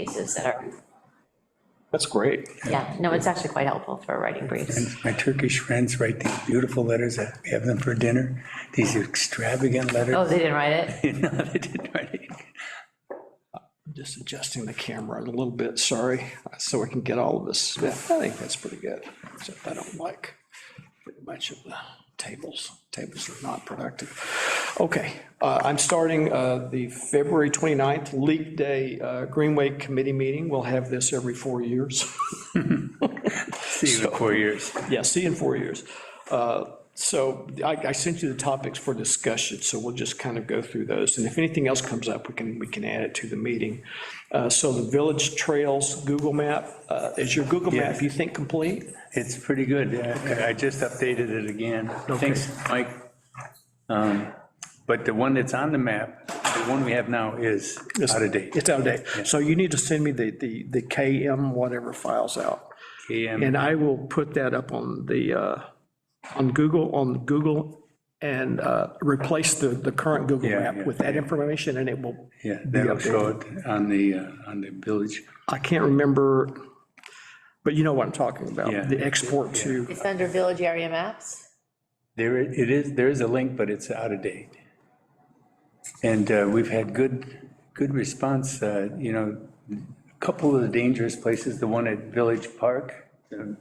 cases that are, That's great. yeah, no, it's actually quite helpful for writing briefs. And my Turkish friends write these beautiful letters that we have them for dinner, these extravagant letters. Oh, they didn't write it? No, they didn't write it. Just adjusting the camera a little bit, sorry, so we can get all of this. Yeah, I think that's pretty good, except I don't like very much of the tables. Tables are not productive. Okay, I'm starting the February 29th Leap Day Greenway Committee meeting. We'll have this every 4 years. See you in 4 years. Yeah, see you in 4 years. So I sent you the topics for discussion, so we'll just kind of go through those. And if anything else comes up, we can add it to the meeting. So the Village Trails Google map, is your Google map, you think, complete? It's pretty good. I just updated it again. Thanks, Mike. But the one that's on the map, the one we have now is out of date. It's out of date. So you need to send me the KM whatever files out. KM. And I will put that up on the, on Google and replace the current Google Yeah, map yeah, with that information, and it will. Yeah, be that'll updated. show it on the village. I can't remember, but you know what I'm talking about, Yeah. the export to, It's under village area maps? There is a link, but it's out of date. And we've had good response, you know, a couple of the dangerous places, the one at Village Park, the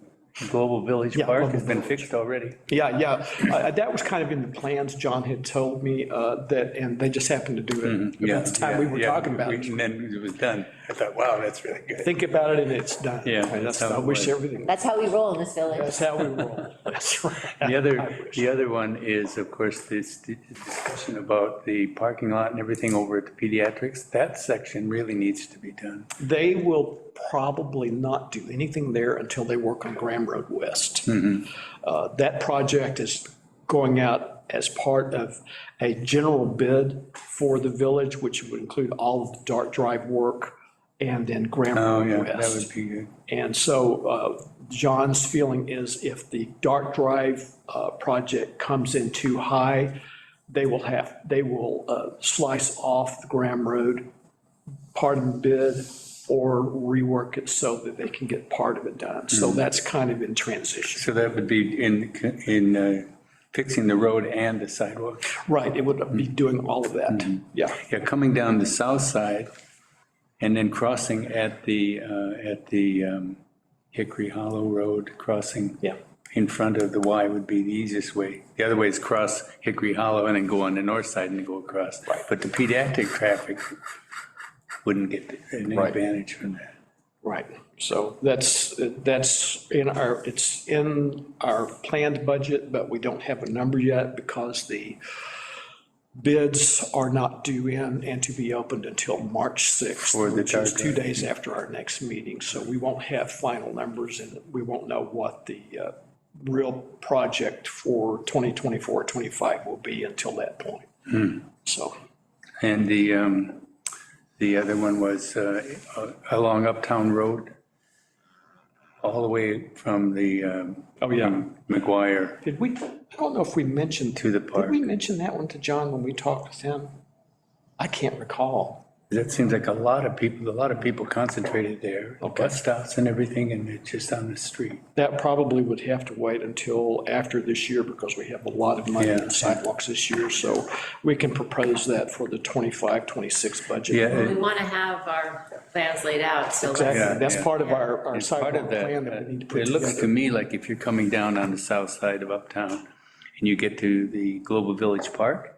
Global Village Yeah, Park Global has been Village. fixed already. yeah. That was kind of in the plans, John had told me that, and they just happened to do it Yeah, about the time we were yeah, talking about it. And then it was done. I thought, wow, that's really good. Think about it and it's done. Yeah, And that's how I it wish was. everything, That's how we roll in this village. that's how we roll, that's right. The other one is, of course, this discussion about the parking lot and everything over at the pediatrics. That section really needs to be done. They will probably not do anything there until they work on Graham Road West. That project is going out as part of a general bid for the village, which would include all of the Dart Drive work and then Graham Oh, Road yeah, West. that would be good. And so John's feeling is if the Dart Drive project comes in too high, they will slice off the Graham Road part of the bid or rework it so that they can get part of it done. So that's kind of in transition. So that would be in fixing the road and the sidewalk. Right, it would be doing all of that, yeah. Yeah, coming down the south side and then crossing at the Hickory Hollow Road, crossing Yeah. in front of the Y would be the easiest way. The other way is cross Hickory Hollow and then go on the north side and go across. Right. But the pediatric traffic wouldn't get any Right. advantage from that. Right, so that's it's in our planned budget, but we don't have a number yet because the bids are not due in and to be opened until March 6th, For the which is Dart 2 Drive. days after our next meeting. So we won't have final numbers and we won't know what the real project for 2024-25 will be until that point. So, And the other one was along Uptown Road, all the way from the oh yeah, from McGuire did we, I don't know if we mentioned. to the Did park. we mention that one to John when we talked with him? I can't recall. That seems like a lot of people concentrated there. Okay. Bus stops and everything, and it's just on the street. That probably would have to wait until after this year because we have a lot of money Yeah. in sidewalks this year. So we can propose that for the 25-26 budget. Yeah, We want to have our plans laid out, so let's. Exactly. Yeah, That's yeah. part of our It's part sidewalk of that. plan that we need to put It looks to together. me like if you're coming down on the south side of Uptown and you get to the Global Village Park,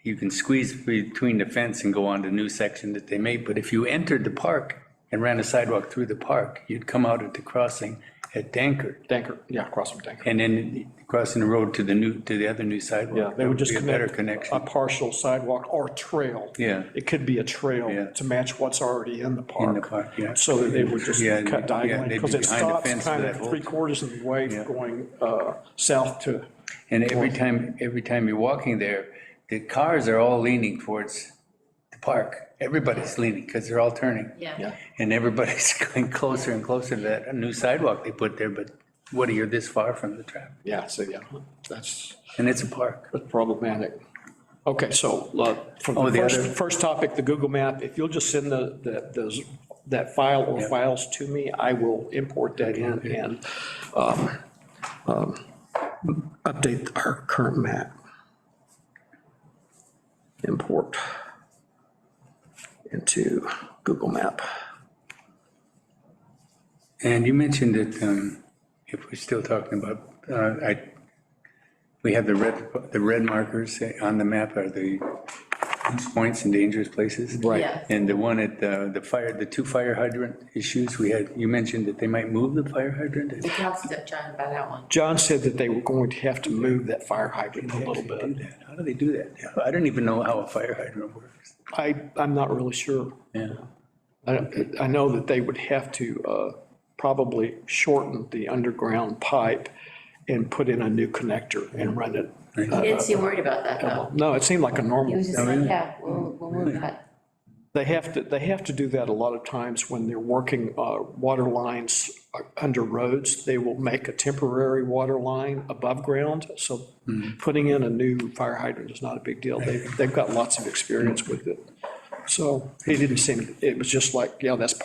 you can squeeze between the fence and go on the new section that they made. But if you entered the park and ran a sidewalk through the park, you'd come out at the crossing at Dankert, Danker, yeah, across from Danker. and then crossing the road to the other new sidewalk. Yeah, they would just That be a better connect a connection. partial sidewalk or trail. Yeah. It could be a trail Yeah. to match what's already in the park. In the park, yeah. So that they would just Yeah, cut yeah, diagonally, they'd be because it behind the stops fence for kind that of whole- 3/4 of the way Yeah. going south to, And every time you're walking there, the cars are all leaning towards the park. Everybody's leaning because they're all turning. Yeah. And everybody's going closer and closer to that new sidewalk they put there, but what, you're this far from the traffic, yeah, so yeah, that's and it's a park. problematic. Okay, so for Oh, the the first, other- first topic, the Google map, if you'll just send those that file or files to me, I will import that in and update our current map. Import into Google Map. And you mentioned that if we're still talking about, we have the red markers on the map are the points and dangerous places. Right. Yeah. And the one at the two fire hydrant issues we had, you mentioned that they might move the fire hydrant. We talked to John about that one. John said that they were going to have to move that fire hydrant a little bit. How do they do that? I don't even know how a fire hydrant works. I'm not really sure. Yeah. I know that they would have to probably shorten the underground pipe and put in a new connector and run it. He didn't seem worried about that, though. No, it seemed like a He normal. was just like, yeah, we'll move that. They have to do that a lot of times when they're working water lines under roads. They will make a temporary water line above ground. So putting in a new fire hydrant is not a big deal. They've got lots of experience with it. So he didn't seem, it was just like, yeah, that's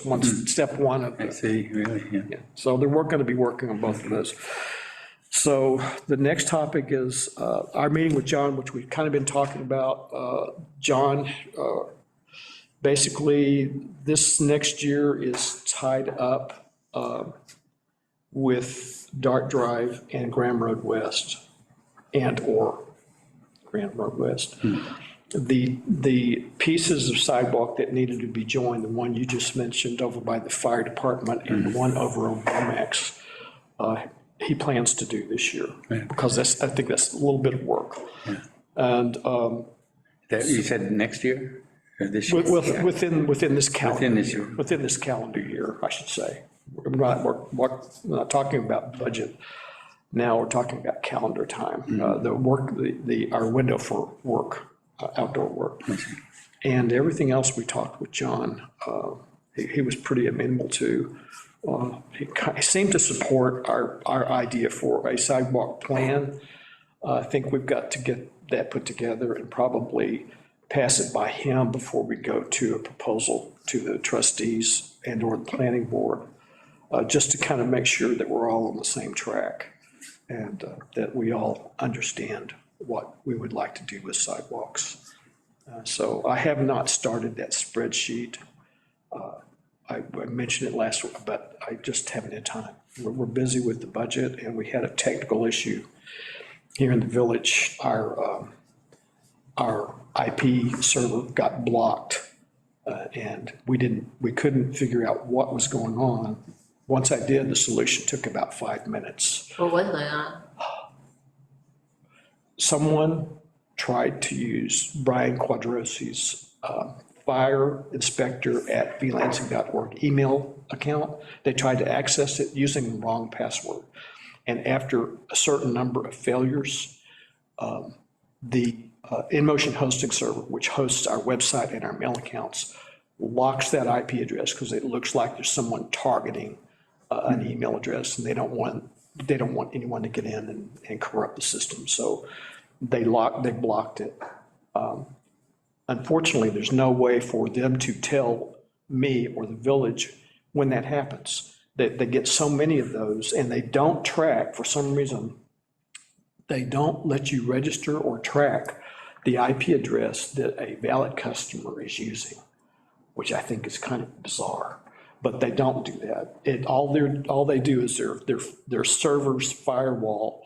one, step one of I it. see, really, yeah. Yeah. So they're going to be working on both of those. So the next topic is our meeting with John, which we've kind of been talking about. John, basically, this next year is tied up with Dart Drive and Graham Road West or Graham Road West. The pieces of sidewalk that needed to be joined, the one you just mentioned over by the fire department and the one over on Womax, he plans to do this year, because I think that's a little bit of work. Yeah. And You said next year or this year? within this calendar. Within this year. Within this calendar year, I should say. We're not talking about budget. Now we're talking about calendar time. The work, our window for work, outdoor work. And everything else we talked with John, he was pretty amenable to. He seemed to support our idea for a sidewalk plan. I think we've got to get that put together and probably pass it by him before we go to a proposal to the trustees and or the planning board, just to kind of make sure that we're all on the same track and that we all understand what we would like to do with sidewalks. So I have not started that spreadsheet. I mentioned it last week, but I just haven't had time. We're busy with the budget, and we had a technical issue here in the village. Our IP server got blocked, and we couldn't figure out what was going on. Once I did, the solution took about 5 minutes. What was going on? Someone tried to use Brian Quadrosi's fire inspector at vlansing.org email account. They tried to access it using the wrong password. And after a certain number of failures, the InMotion hosting server, which hosts our website and our mail accounts, locks that IP address because it looks like there's someone targeting an email address, and they don't want anyone to get in and corrupt the system. So they blocked it. Unfortunately, there's no way for them to tell me or the village when that happens. They get so many of those, and they don't track, for some reason, they don't let you register or track the IP address that a valid customer is using, which I think is kind of bizarre. But they don't do that. All they do is their server's firewall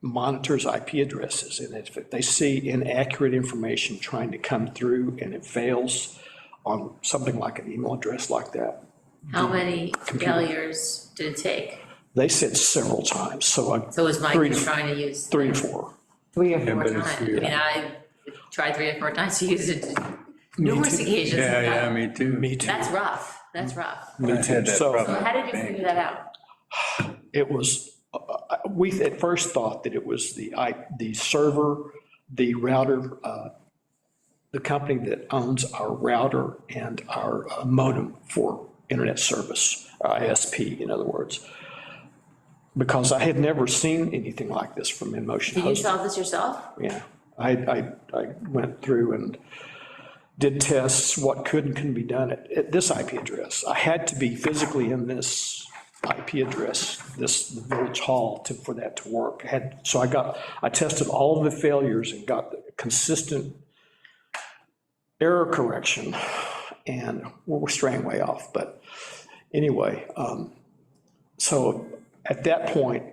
monitors IP addresses, and if they see inaccurate information trying to come through and it fails on something like an email address like that. How many failures did it take? They said several times, so So was Mike Three to- trying to use? 3 to 4. 3 or 4 but it's- times? I mean, I tried 3 or 4 times to use it numerous occasions. Yeah, me too. Me too. That's rough, that's rough. I had that So- problem. So how did you figure that out? It was, we at first thought that it was the server, the router, the company that owns our router and our modem for internet service, ISP, in other words. Because I had never seen anything like this from InMotion Did you Hosting. solve this yourself? Yeah, I went through and did tests, what could and couldn't be done at this IP address. I had to be physically in this IP address, this village hall for that to work. So I tested all of the failures and got the consistent error correction, and we're straying way off, but anyway, so at that point,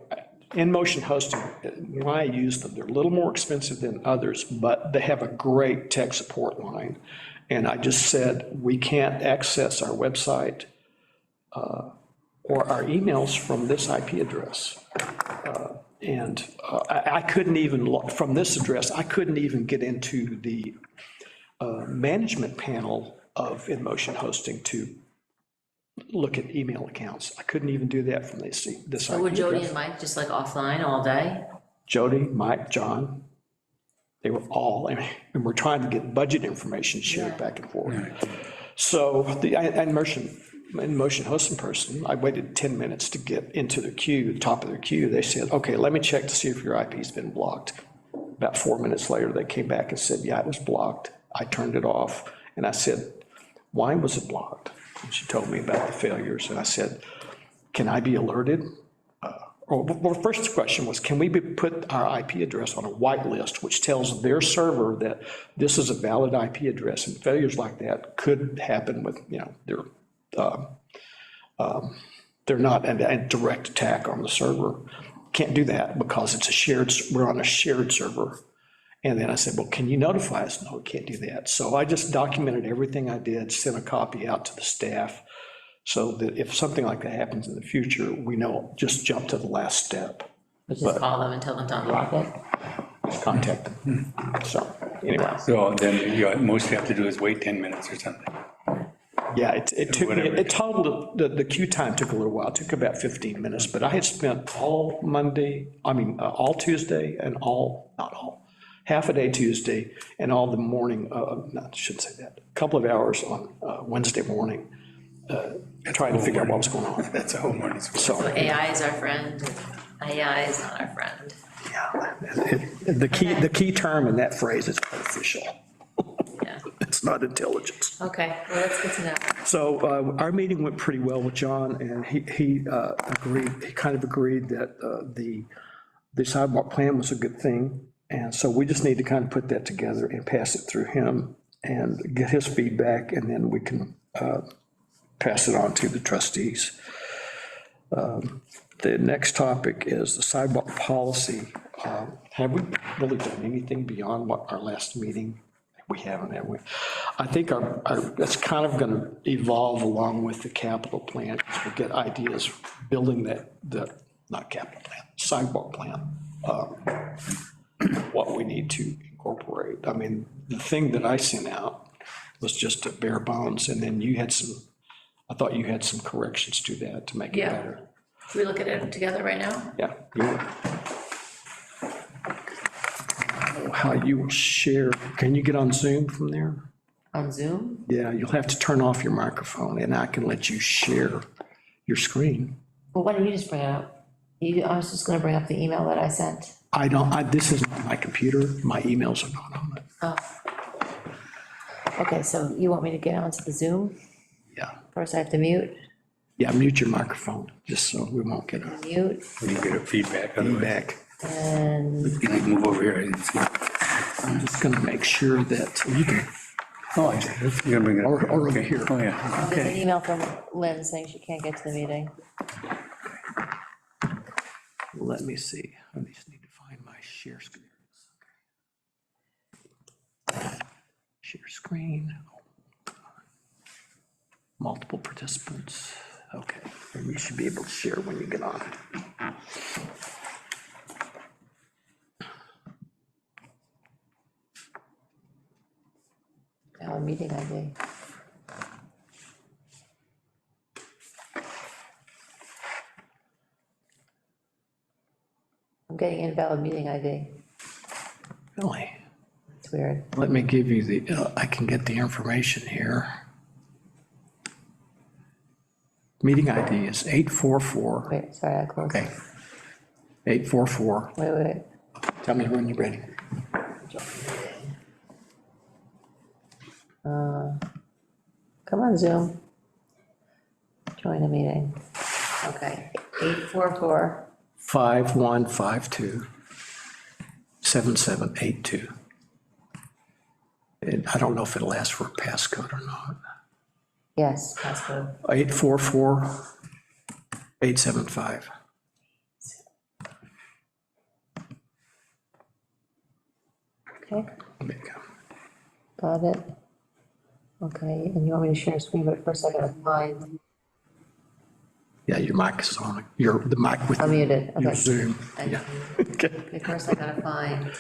in-motion hosting, when I use them, they're a little more expensive than others, but they have a great tech support line. And I just said, we can't access our website or our emails from this IP address. I couldn't even, from this address, I couldn't even get into the management panel of in-motion hosting to look at email accounts. I couldn't even do that from this So IP were Jody address. and Mike just like offline all day? Jody, Mike, John, they were all, and we're trying to get budget information shared back and forth. So the in-motion hosting person, I waited 10 minutes to get into the queue, the top of their queue. They said, okay, let me check to see if your IP's been blocked. About 4 minutes later, they came back and said, yeah, it was blocked. I turned it off. And I said, why was it blocked? And she told me about the failures. And I said, can I be alerted? Well, the first question was, can we put our IP address on a whitelist, which tells their server that this is a valid IP address, and failures like that could happen with, they're not a direct attack on the server. Can't do that because we're on a shared server. And then I said, well, can you notify us? No, we can't do that. So I just documented everything I did, sent a copy out to the staff, so that if something like that happens in the future, we know, just jump to the last step. Just call them and tell them to unblock it? Just contact them. So, anyway. So then you mostly have to do is wait 10 minutes or something. Yeah, it took me, Whatever. it totaled, the queue time took a little while, it took about 15 minutes, but I had spent all Tuesday and half a day Tuesday and all the morning, no, I shouldn't say that, a couple of hours on Wednesday morning, trying to figure out what was going on. That's a whole morning. So, AI is our friend, AI is not our friend. yeah, the key term in that phrase is artificial. Yeah. It's not intelligence. Okay, well, that's good to know. So our meeting went pretty well with John, and he kind of agreed that the sidewalk plan was a good thing. And so we just need to kind of put that together and pass it through him and get his feedback, and then we can pass it on to the trustees. The next topic is the sidewalk policy. Have we really done anything beyond what our last meeting? We haven't, have we? I think that's kind of going to evolve along with the capital plan. We'll get ideas building not capital plan, sidewalk plan. What we need to incorporate. I mean, the thing that I sent out was just a bare bones, and then I thought you had some corrections to that to make it better. Should we look at it together right now? Yeah. How you share, can you get on Zoom from there? On Zoom? Yeah, you'll have to turn off your microphone, and I can let you share your screen. Well, why don't you just bring it up? I was just gonna bring up the email that I sent. This is not my computer, my emails are not on it. Oh. Okay, so you want me to get onto the Zoom? Yeah, First I have to mute, mute your microphone, just so we won't get a mute, You get a feedback. Otherwise, feedback. and you can move over here and see. I'm just gonna make sure that you can, Oh, you're gonna bring it up. or over Okay. here. Oh, yeah. there's an email from Lynn saying she can't get to the meeting. Let me see, I just need to find my share screen. Share screen. Multiple participants, okay, and you should be able to share when you get on. Now, a meeting ID. I'm getting invalid meeting ID. Really? It's weird. Let me give you I can get the information here. Meeting ID is 844. Wait, sorry, I closed. Okay. 844. Wait. Tell me when you're ready. Come on, Zoom. Join a meeting. Okay, 844. 5152 7782. And I don't know if it'll ask for a passcode or not. Yes, passcode. 844 875. Okay, There you go. got it. Okay, and you want me to share screen, but first I gotta find, Yeah, your mic is on. The mic with I'm muted, your okay. Zoom. And- Yeah. Okay. Okay, first I gotta find,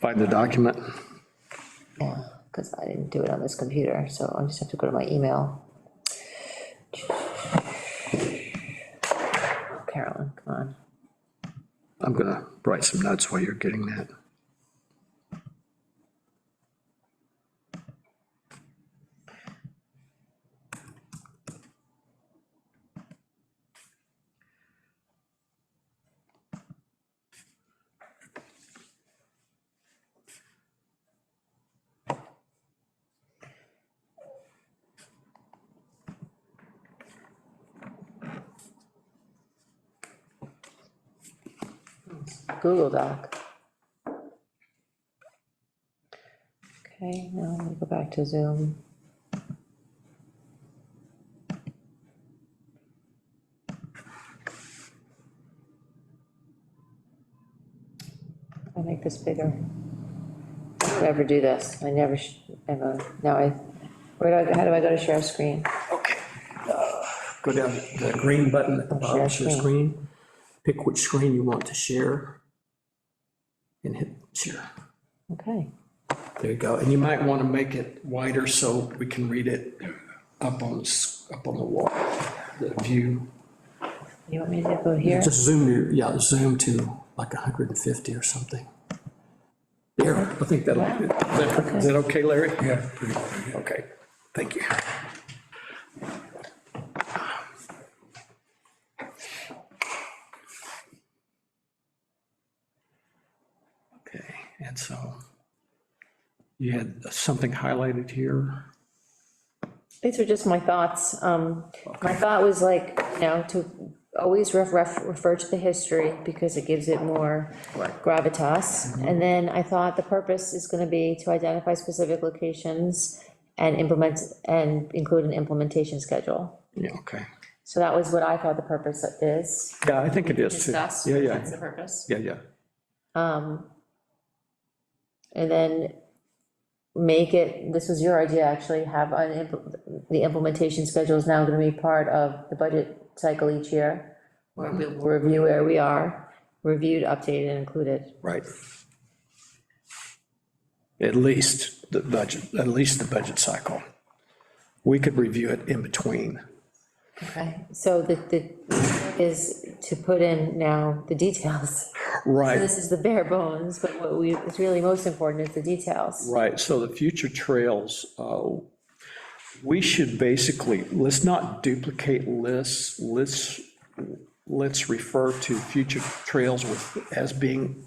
Find the document. yeah, because I didn't do it on this computer, so I just have to go to my email. Carolyn, come on. I'm gonna write some notes while you're getting that. Google Doc. Okay, now let me go back to Zoom. I'll make this bigger. I don't ever do this. I never, ever, now how do I go to share screen? Okay. Go down to the green button at the bottom of Share your screen. Pick which screen you want to share. And hit share. Okay, There you go. And you might want to make it wider so we can read it up on the wall, the view. you want me to go here? Just zoom to like 150 or something. There, I think that'll, is that okay, Larry? Yeah, pretty good. Okay, thank you. Okay, and so you had something highlighted here. These are just my thoughts. My thought was like, to always refer to the history because it gives it more gravitas. And then I thought the purpose is gonna be to identify specific locations and include an implementation schedule. Yeah, okay. So that was what I thought the purpose is. Yeah, I think it is too. Discuss, Yeah, that's the yeah, purpose. yeah. And then make it, this was your idea, actually, have the implementation schedule is now gonna be part of the budget cycle each year, where we'll review where we are, reviewed, updated, and included. Right. At least the budget cycle. We could review it in between. Okay, so the is to put in now the details. So Right, this is the bare bones, but it's really most important is the details. right. So the future trails, we should basically, let's not duplicate lists. Let's refer to future trails as being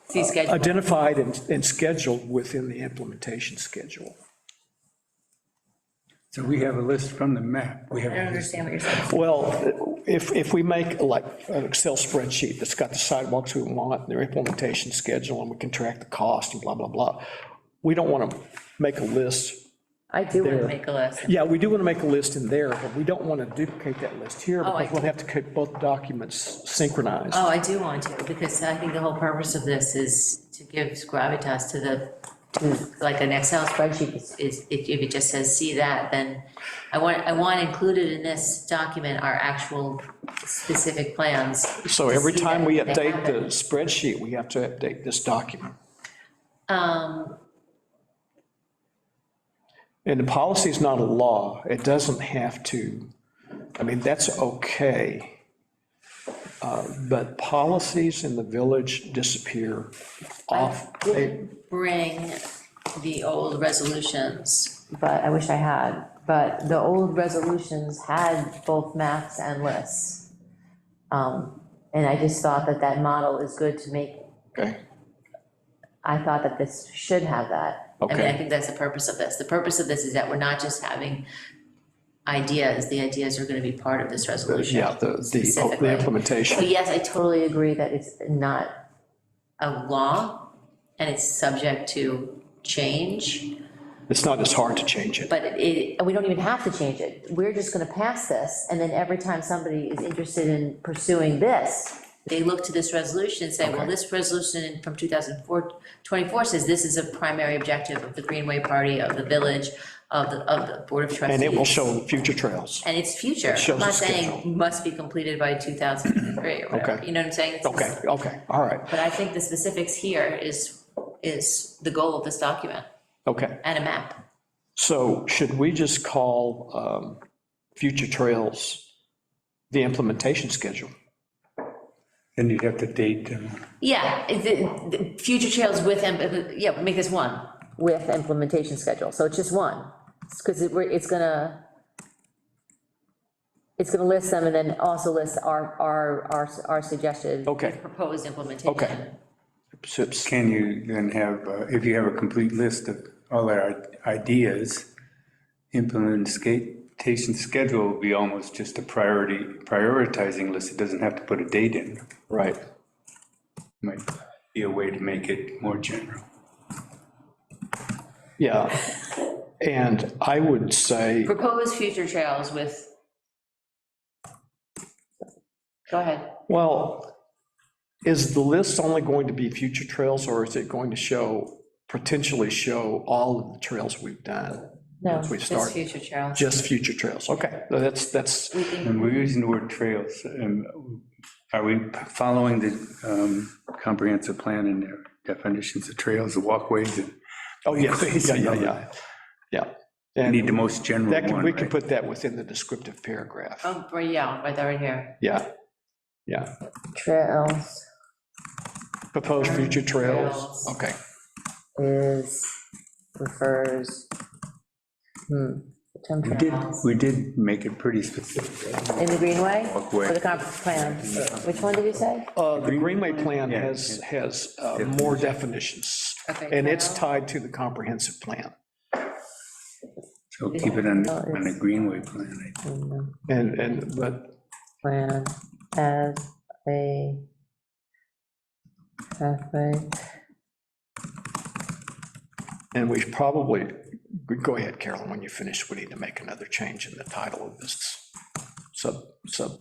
See schedule. identified and scheduled within the implementation schedule. So we have a list from the map. We have I don't a list. understand what you're saying. Well, if we make like an Excel spreadsheet that's got the sidewalks we want, their implementation schedule, and we can track the cost and blah, blah, blah, we don't want to make a list. I do want to Make a list. Yeah, we do want to make a list in there, but we don't want to duplicate that list here Oh, I because we'll have to keep both documents synchronized. Oh, I do want to, because I think the whole purpose of this is to give gravitas to like an Excel spreadsheet is, if it just says, see that, then I want included in this document our actual specific plans. So to every see time that we they update the happen. spreadsheet, we have to update this document. And the policy is not a law. It doesn't have to, I mean, that's okay. But policies in the village disappear off. I didn't bring the old resolutions. but I wish I had, but the old resolutions had both maps and lists. And I just thought that model is good to make, Okay, I thought that this should have that. I mean, I Okay. think that's the purpose of this. The purpose of this is that we're not just having ideas, the ideas are gonna be part of this resolution. Yeah, the specifically. So implementation. yes, I totally agree that it's not a law and it's subject to change, It's not as hard to change it. but And we don't even have to change it. We're just gonna pass this, and then every time somebody is interested in pursuing this, they look to this resolution and say, well, Okay. this resolution from 2024 says this is a primary objective of the Greenway Party, of the village, of the Board of Trustees. And it will show future trails. And it's future. shows I'm not a saying schedule. must be completed by 2003 or whatever, Okay. you know what I'm saying? It's- Okay, all right, But I think the specifics here is the goal of this document okay. and a map. So should we just call future trails the implementation schedule? Then you'd have to date, Yeah, the future trails with, yeah, make this one. with implementation schedule, so it's just one. Because it's gonna list them and then also list our suggested. Okay, Proposed implementation. Okay. Sips. can you then have, if you have a complete list of all our ideas, implementation schedule will be almost just a prioritizing list. It doesn't have to put a date in. Right. Might be a way to make it more general. Yeah, and I would say, Proposed future trails with. Go ahead. well, is the list only going to be future trails, or is it going to potentially show all of the trails we've done? No, Once we Just start, future trails. just future trails, okay, that's, And we're using the word trails. Are we following the comprehensive plan and their definitions of trails, the walkways? oh, yeah. We And need the most general that one, we can right? put that within the descriptive paragraph, Oh, right, yeah, right there, right here. yeah. Trails Proposed future trails, Trails. okay, refers, term trails. We did make it pretty specific. In the Greenway, Walkway. for the comprehensive plan, which one did you say? the Greenway plan Yeah, has more definitions, Okay, and it's trail. tied to the comprehensive plan, So keep it on the Greenway plan. but Plan as a pathway. And we go ahead, Carolyn, when you finish, we need to make another change in the title of this sub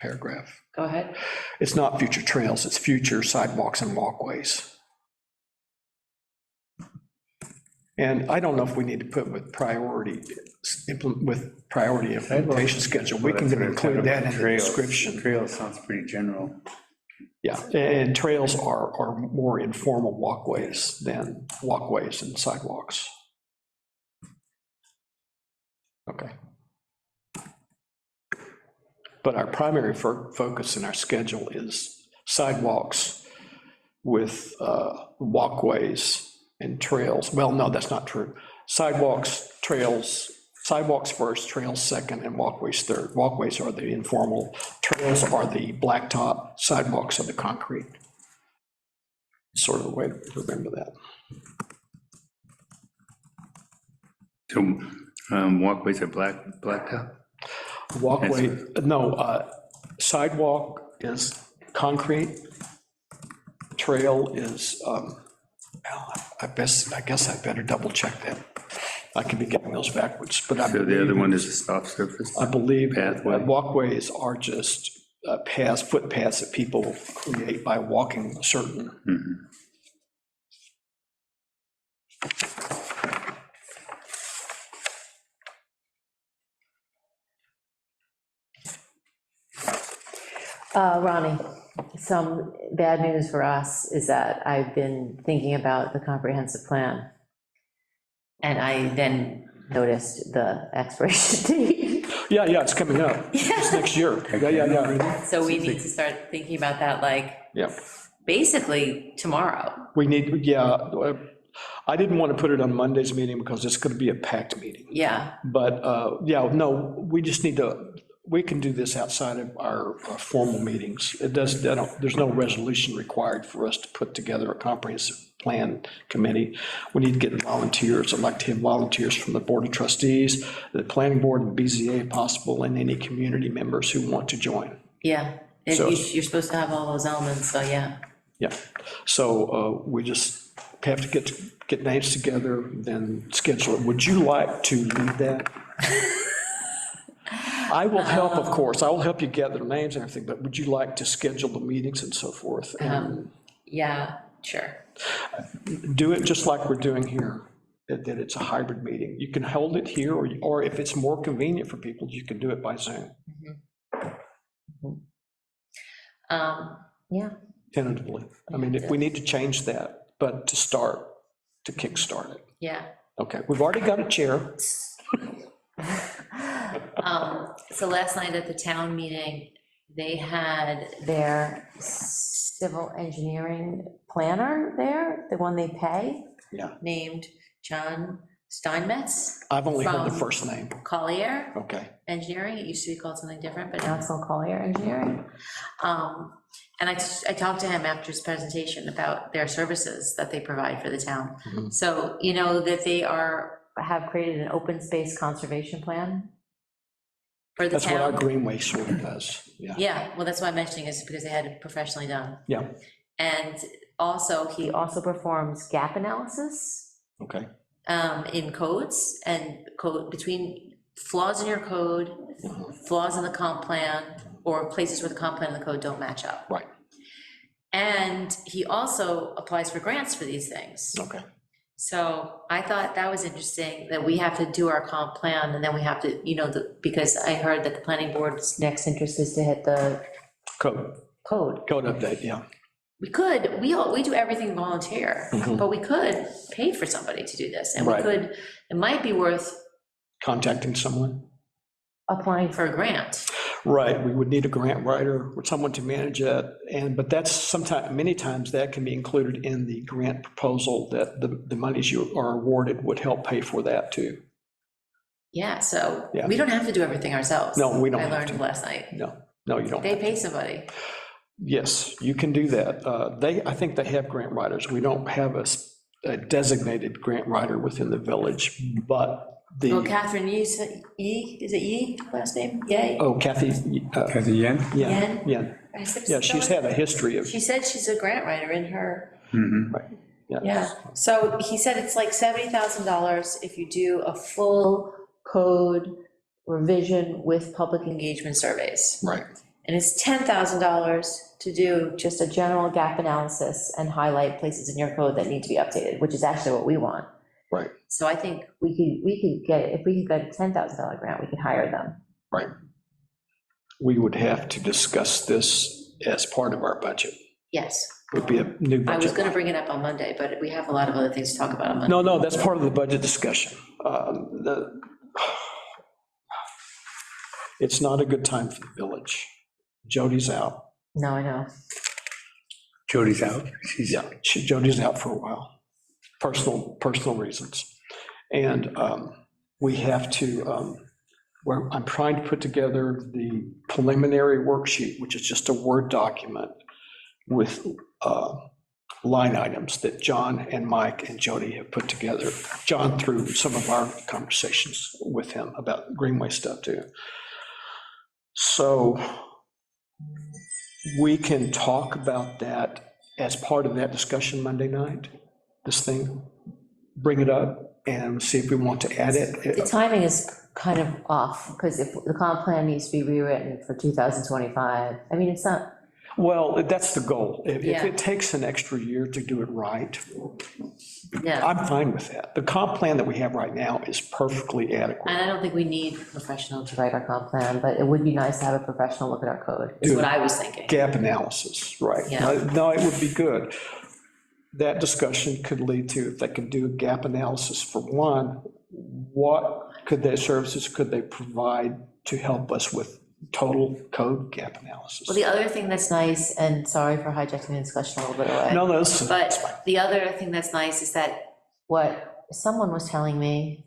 paragraph. Go ahead. It's not future trails, it's future sidewalks and walkways. And I don't know if we need to put with priority implementation schedule, we can include that in the Trails. description. Trails sounds pretty general. Yeah, and trails are more informal walkways than walkways and sidewalks. Okay. But our primary focus in our schedule is sidewalks with walkways and trails. Well, no, that's not true. Sidewalks, trails, sidewalks first, trails second, and walkways third. Walkways are the informal, trails are the blacktop, sidewalks are the concrete. Sort of a way to remember that. So walkways are blacktop? Walkway, no, sidewalk is concrete, trail is, well, I guess I better double check that. I could be getting those backwards, but I So the other believe, one is a soft surface? I believe Pathway. walkways are just paths, footpaths that people create by walking a certain. Ronnie, some bad news for us is that I've been thinking about the comprehensive plan. And I then Noticed the expiration date. Yeah, it's coming up, it's next year, yeah. so we need to start thinking about that, like, Yeah, basically tomorrow. we need, I didn't want to put it on Monday's meeting because it's going to be a packed meeting. Yeah, But, yeah, no, we just need to, we can do this outside of our formal meetings. There's no resolution required for us to put together a comprehensive plan committee. We need to get volunteers. I'd like to have volunteers from the Board of Trustees, the Planning Board, and BZA if possible, and any community members who want to join. Yeah, and So- you're supposed to have all those elements, so yeah. Yeah, so we just have to get names together, then schedule it. Would you like to lead that? I will help, of course, I will help you gather names and everything, but would you like to schedule the meetings and so forth? And Yeah, sure. do it just like we're doing here, that it's a hybrid meeting. You can hold it here, or if it's more convenient for people, you can do it by Zoom, Yeah, tentatively. I mean, if we need to change that, but to kickstart it. Yeah. Okay, we've already got a chair. So last night at the town meeting, they had their civil engineering planner there, the one they pay, Yeah, named John Steinmetz, I've only heard the From- first name. Collier Okay, Engineering. It used to be called something different, but now it's called Collier Engineering. And I talked to him after his presentation about their services that they provide for the town. Mhm. So, you know, that they Have created an open space conservation plan. for the that's what our town. Greenway sort of does, yeah. Yeah, well, that's why I'm mentioning is because they had it professionally done. Yeah, And also, He also performs gap analysis. okay, in codes and code between flaws in your code, flaws in the comp plan, or places where the comp plan and the code don't match up. right, And he also applies for grants for these things. okay. So I thought that was interesting, that we have to do our comp plan, and then we have to, you know, because I heard that the planning board's Next interest is to hit the Code code. update, yeah. we do everything volunteer, but we could pay for somebody to do this, and we Right. could, it might be worth Contacting someone. Applying for a grant. Right, we would need a grant writer or someone to manage it, but that's sometimes, many times that can be included in the grant proposal, that the monies you are awarded would help pay for that too. Yeah, so Yeah. we don't have to do everything ourselves. No, we don't I have learned to. last night. No, you don't. They pay somebody. Yes, you can do that. I think they have grant writers. We don't have a designated grant writer within the village, but Well, Catherine Yee, is it Yee, last name? Yay? Oh, Kathy, Kathy Yen? yeah, Yen? yeah, I said- yeah, she's had a history of, She said she's a grant writer in her, yeah. yeah. So he said it's like $70,000 if you do a full code revision with public engagement surveys. Right, And it's $10,000 to do just a general gap analysis and highlight places in your code that need to be updated, which is actually what we want. right, So I think, We could get, if we could get a $10,000 grant, we could hire them. right. We would have to discuss this as part of our budget. yes, Would be a new budget. I was gonna line. bring it up on Monday, but we have a lot of other things to talk about on Monday. No, that's part of the budget discussion. It's not a good time for the village. Jody's out. No, I know. Jody's out. She's, Yeah, Jody's out for a while, personal reasons. And we have to, I'm trying to put together the preliminary worksheet, which is just a Word document with line items that John and Mike and Jody have put together. John, through some of our conversations with him about Greenway stuff too. So we can talk about that as part of that discussion Monday night, this thing, bring it up and see if we want to add The it. timing is kind of off, because if the comp plan needs to be rewritten for 2025, I mean, it's not, Well, that's the goal. If Yeah. it takes an extra year to do it right, Yeah, I'm fine with that. The comp plan that we have right now is perfectly adequate. and I don't think we need a professional to write our comp plan, but it would be nice to have a professional look at our code. is what I was thinking. Gap analysis, right. Yeah. No, it would be good. That discussion could lead to, if they could do a gap analysis for one, what could their services could they provide to help us with total code gap analysis? Well, the other thing that's nice, and sorry for hijacking the discussion a little bit away. No, that's. But the other thing that's nice is that What someone was telling me,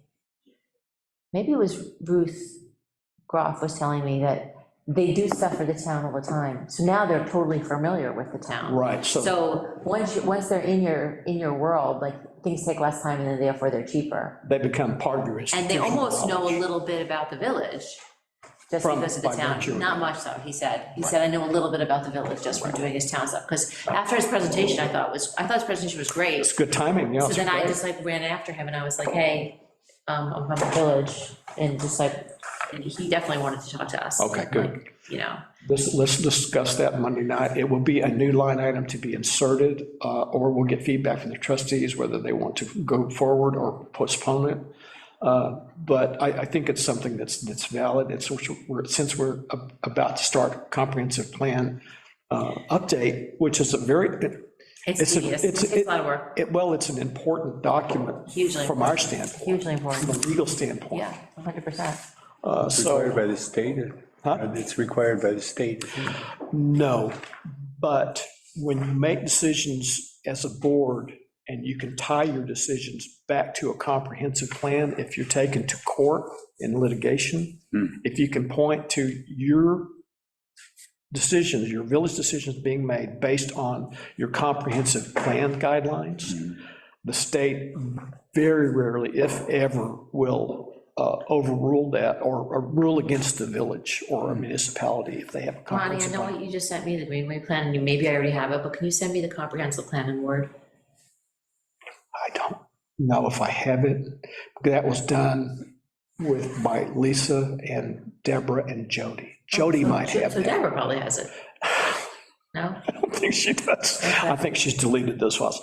maybe it was Ruth Groff was telling me that they do stuff for the town all the time, so now they're totally familiar with the town. Right, so, So once they're in your world, like, things take less time and then therefore they're cheaper, they become part of your And institution. they almost know a little bit about the village, just From- because of the by town. virtue of- Not much though, he said. He said, I know a little bit about the village just from doing his town stuff. Because after his presentation, I thought his presentation was great. It's good timing, yeah. So it's then I great. just like ran after him and I was like, hey, I'm from the village, and just like, and he definitely wanted to talk to us. Okay, good. Like, you know, Let's discuss that Monday night. It will be a new line item to be inserted, or we'll get feedback from the trustees whether they want to go forward or postpone it. But I think it's something that's valid. Since we're about to start a comprehensive plan update, which is a very, it's tedious, it takes a lot of work, well, it's an important document Hugely from our standpoint, hugely from important, a legal standpoint. yeah, 100%. It's So, required by the state, or it's required by the state. no, but when you make decisions as a board, and you can tie your decisions back to a comprehensive plan if you're taken to court in litigation, if you can point to your decisions, your village decisions being made based on your comprehensive plan guidelines, the state very rarely, if ever, will overrule that or rule against the village or a municipality if they have a Ronnie, I comprehensive know plan. what you just sent me, the Greenway plan, and maybe I already have it, but can you send me the comprehensive plan in Word? I don't know if I have it. That was done by Lisa and Deborah and Jody. Jody might have So that. Deborah probably has it. No? I don't think she does. I think she's deleted those files.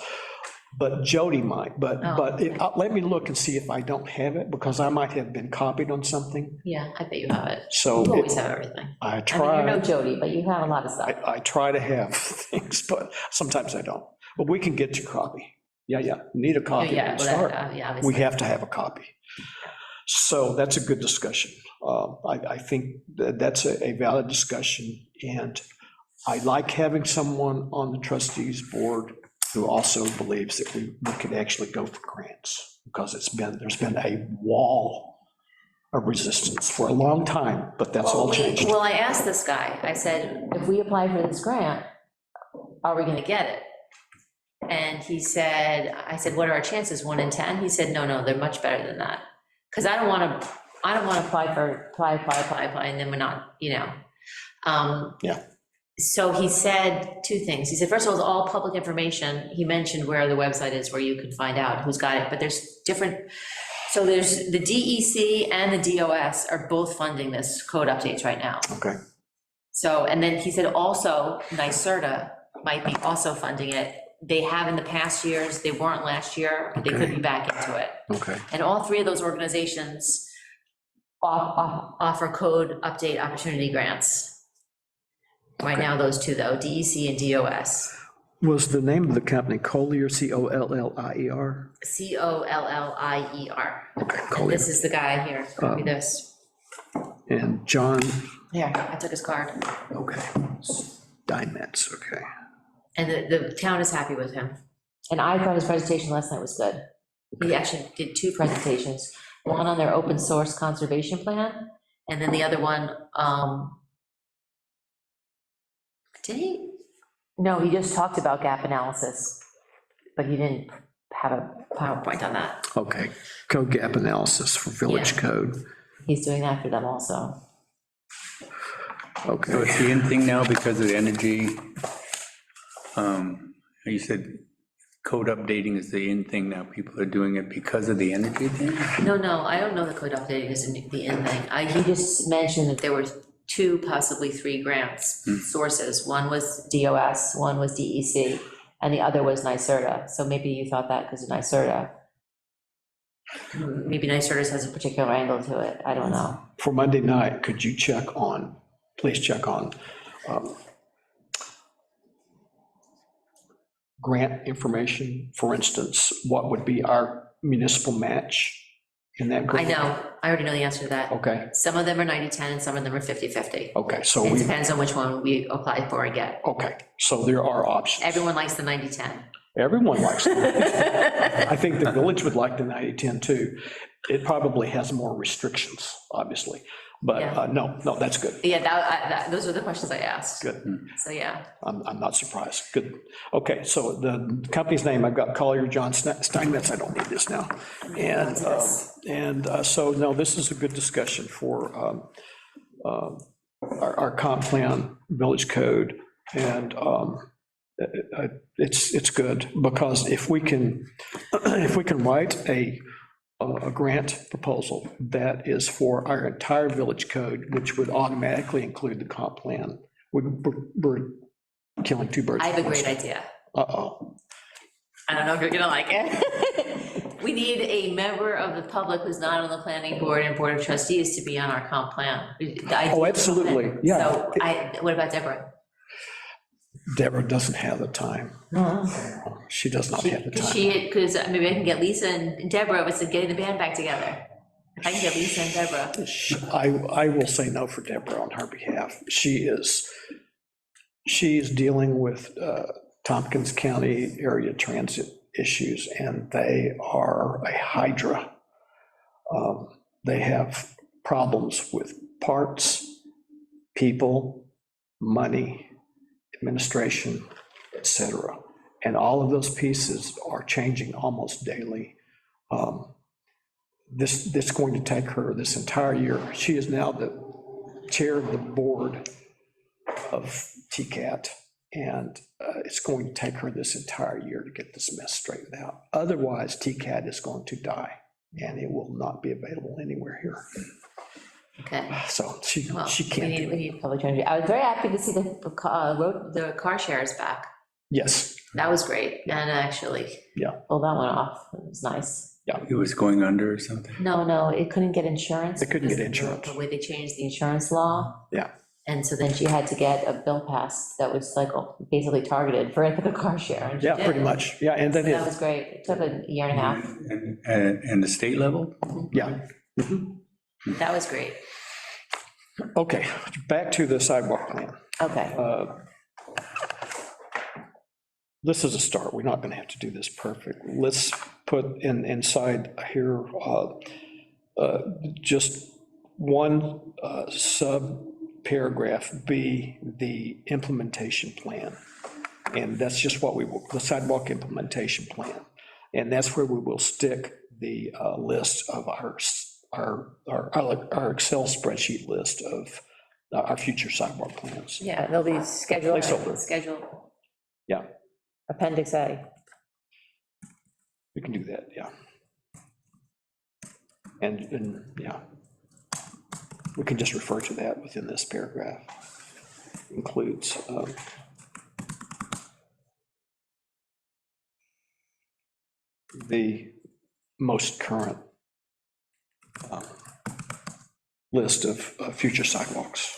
But Jody might, but okay. let me look and see if I don't have it, because I might have been copied on something. Yeah, I bet you have it. So You always have everything. I I mean, try. you're no Jody, but you have a lot of stuff. I try to have things, but sometimes I don't. But we can get you a copy. Yeah, need a copy. Yeah, to well, start. yeah, We obviously. have to have a copy. So that's a good discussion. I think that's a valid discussion, and I like having someone on the trustees board who also believes that we could actually go for grants, because there's been a wall of resistance for a long time, but that's all changed. Well, I asked this guy, I said, if we apply for this grant, are we gonna get it? And he said, I said, what are our chances, 1 in 10? He said, no, they're much better than that. Because I don't wanna apply, and then we're not, you know. Yeah. So he said 2 things. He said, first of all, it's all public information. He mentioned where the website is, where you can find out who's got it, but there's different, so there's the DEC and the DOS are both funding this code updates right now. Okay, So, and then he said also NYSERDA might be also funding it. They have in the past years, they weren't last year, but they could Okay. be back into it. okay, And all 3 of those organizations offer code update opportunity grants. Right Okay. now, those 2 though, DEC and DOS. Was the name of the company Collier, Collier? COLLIER. Okay, And Collier. this is the guy here, copy this. And John, Here, I took his card. okay, Steinmetz, okay. And the town is happy with him. And I thought his presentation last night was good. He actually did 2 presentations, one on their open source conservation plan, and then the other one, did he? No, he just talked about gap analysis, but he didn't have a PowerPoint. Point on that. Okay, code gap analysis for village Yeah. code, He's doing that for them also. So okay. it's the in thing now because of the energy. You said code updating is the in thing now. People are doing it because of the energy thing? No, I don't know the code updating is the in thing. He just mentioned that there were 2, possibly 3 grants sources. One was DOS, one was DEC, and the other was NYSERDA. So maybe you thought that because of NYSERDA. Maybe NYSERDA has a particular angle to it, I don't know. For Monday night, could you please check on grant information? For instance, what would be our municipal match in that I grant? know, I already know the answer to that. Okay, Some of them are 90-10 and some of them are 50-50. okay, so It we, depends on which one we apply for and get. okay, so there are options. Everyone likes the 90-10. Everyone likes it. I think the village would like the 90-10 too. It probably has more restrictions, obviously. But Yeah. no, that's good. Yeah, those are the questions I asked. Good. So, yeah. I'm not surprised. Good. Okay, so the company's name, I've got Collier John Steinmetz. I don't need this now. So, no, this is a good discussion for our comp plan, village code, and it's good, because if we can write a grant proposal that is for our entire village code, which would automatically include the comp plan, we're killing two birds. I have a with one great stone. idea. Uh-oh. I don't know if you're gonna like it. We need a member of the public who's not on the planning board and board of trustees to be on our comp plan. Oh, absolutely, yeah. So what about Deborah? Deborah doesn't have the time. She does not have the time. Because maybe I can get Lisa and Deborah, it's getting the band back together. If I can get Lisa and Deborah. I will say no for Deborah on her behalf. She is dealing with Tompkins County area transit issues, and they are a hydra. They have problems with parts, people, money, administration, et cetera. And all of those pieces are changing almost daily. This is going to take her this entire year. She is now the chair of the board of TCAT, and it's going to take her this entire year to get this mess straightened out. Otherwise, TCAT is going to die, and it will not be available anywhere here. Okay. So she Well, can't do we it. need public transit. I was very happy to see the car shares back. Yes, That was great. And actually. Yeah. Pulled that one off. It was nice. It was going under or something. No, it couldn't get insurance. It couldn't get because of insurance. The way they changed the insurance law. yeah. And so then she had to get a bill passed that was like basically targeted for the car share. And she Yeah, did. pretty much. Yeah, and So then that was great. It took a year and a half. And the state level? yeah. That was great. Okay, back to the sidewalk plan. Okay. This is a start. We're not going to have to do this perfect. Let's put inside here just one sub-paragraph B, the implementation plan. And that's just what the sidewalk implementation plan. And that's where we will stick the list of our Excel spreadsheet list of our future sidewalk plans. Yeah, they'll be scheduled, Placeholder. Yeah, Appendix A. we can do that, yeah. And yeah, we can just refer to that within this paragraph. Includes the most current list of future sidewalks.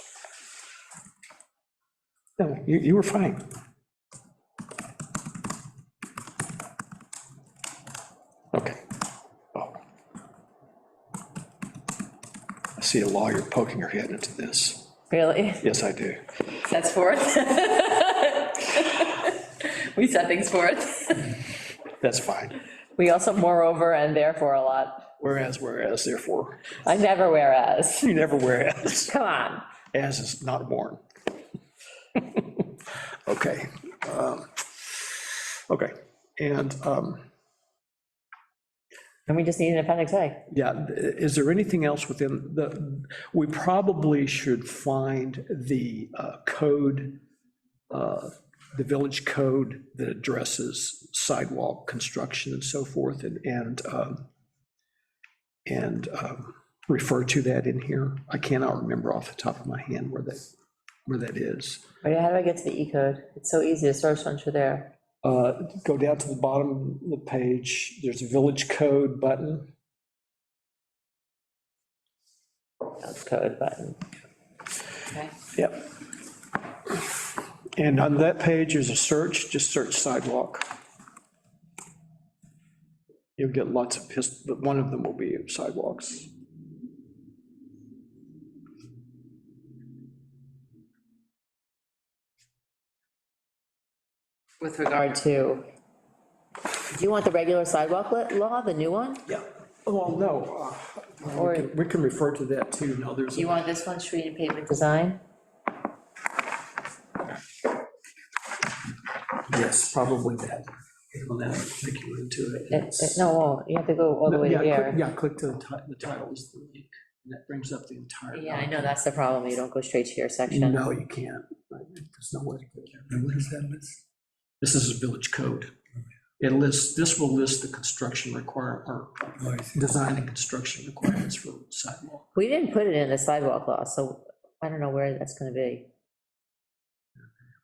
No, you were fine. Okay. Oh. I see a lawyer poking her head into this. Really? Yes, I do. Sets forth. We set things forth. That's fine. We also moreover and therefore a lot. Whereas, therefore, I never whereas. you never whereas. Come on. As is not born. Okay. Okay, and And we just need an appendix A. yeah, is there anything else within we probably should find the code, the village code that addresses sidewalk construction and so forth, and refer to that in here. I cannot remember off the top of my hand where that is. Oh, yeah, how do I get to the E code? It's so easy to search once you're there. Go down to the bottom of the page, there's a village code button. That's code button. Okay. Yep. And on that page, there's a search, just search sidewalk. You'll get lots of but one of them will be sidewalks. With regard to, do you want the regular sidewalk law, the new one? Yeah. Well, no, Or We can refer to that too. No, there's, Do you want this one, street and pavement design? yes, probably that. Well, now, I think you're into it. No, well, you have to go all the way to Yeah, here. yeah, click to the title is the link, and that brings up the entire. Yeah, I know, that's the problem, you don't go straight to your section. No, you can't. There's no way to click there. And what is that list? This is a village code. It lists, this will list the construction or design and construction requirements for sidewalk. We didn't put it in the sidewalk law, so I don't know where that's gonna be.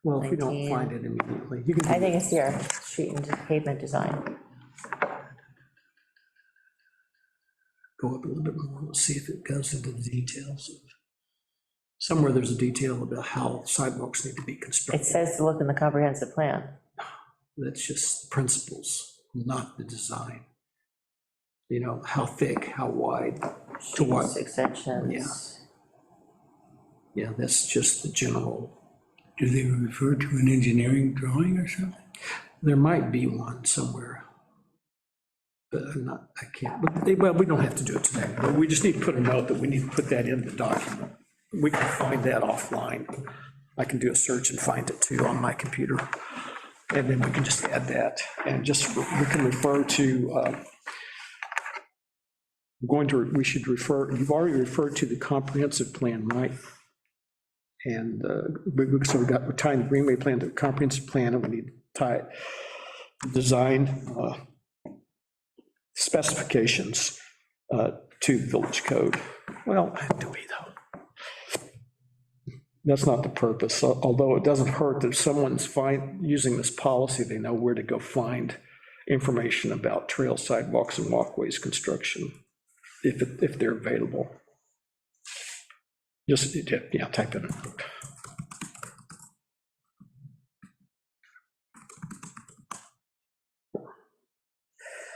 Well, if we don't 19. find it immediately, you can. I think it's here, street and pavement design. Go up a little bit more, let's see if it goes into the details. Somewhere there's a detail about how sidewalks need to be It constructed. says to look in the comprehensive plan. That's just principles, not the design. You know, how thick, how wide, to what, Extensions. yeah, that's just the general. Do they refer to an engineering drawing or something? There might be one somewhere. But I'm not, I can't, well, we don't have to do it today, but we just need to put a note that we need to put that in the document. We can find that offline. I can do a search and find it too on my computer. And then we can just add that, and just, we can refer to, we should refer, you've already referred to the comprehensive plan, right? And so we're tying the Greenway plan to the comprehensive plan, and we need to tie design specifications to village code. Well, do we though? That's not the purpose, although it doesn't hurt that if someone's using this policy, they know where to go find information about trail, sidewalks, and walkways construction, if they're available. Just, yeah, type it in.